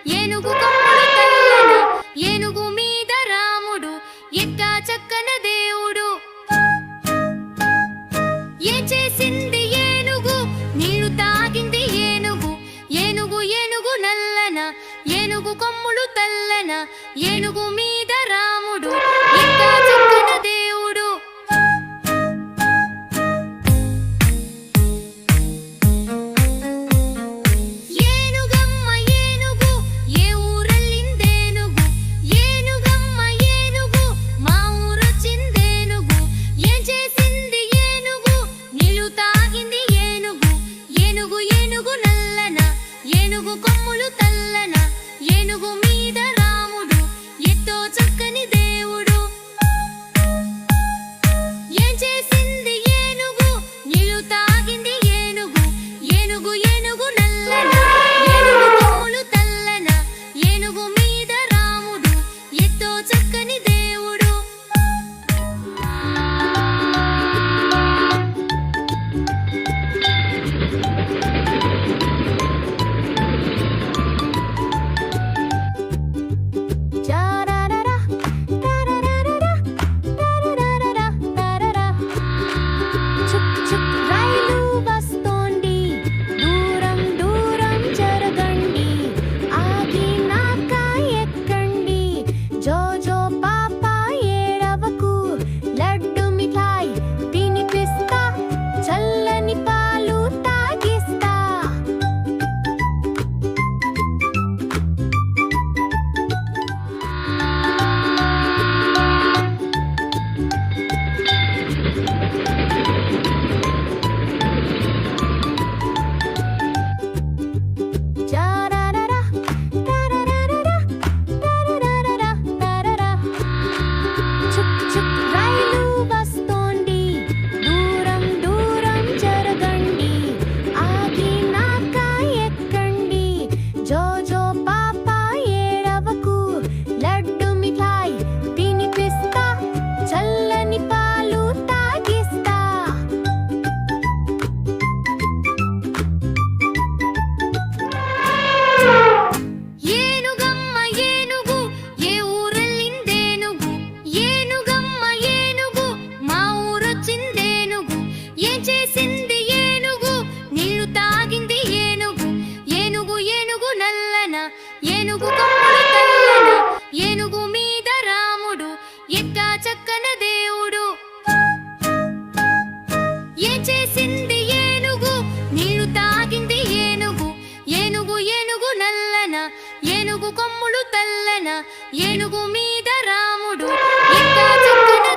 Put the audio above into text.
ఏనుగు కొమ్ములు తల్లన ఏనుగు మీద రాముడు ఎక్కా చక్కన దేవుడు. ఏ చేసింది ఏనుగు నీళ్లు తాగింది ఏనుగు. ఏనుగు ఏనుగు నల్లన ఏనుగు కొమ్ములు తల్లన ఏనుగు మీద రాముడు ఎక్కా చక్కన దేవుడు. ఏనుగు కొమ్ములు తల్లన ఏనుగు మీద రాముడు ఎంతో చక్కని దేవుడు. ఏం చేసింది ఏనుగు నీళ్లు తాగింది ఏనుగు. ఏనుగు ఏనుగు నల్లన ఏనుగు కొమ్ములు తల్లన ఏనుగు మీద రాముడు ఎంతో చక్కని దేవుడు. ఏనుగు కొమ్ములు తల్లన ఏనుగు మీద రాముడు ఎక్కా చక్కన దేవుడు. ఏ చేసింది ఏనుగు నీళ్లు తాగింది ఏనుగు. ఏనుగు ఏనుగు నల్లన ఏనుగు కొమ్ములు తల్లన ఏనుగు మీద రాముడు ఎక్కా చక్కన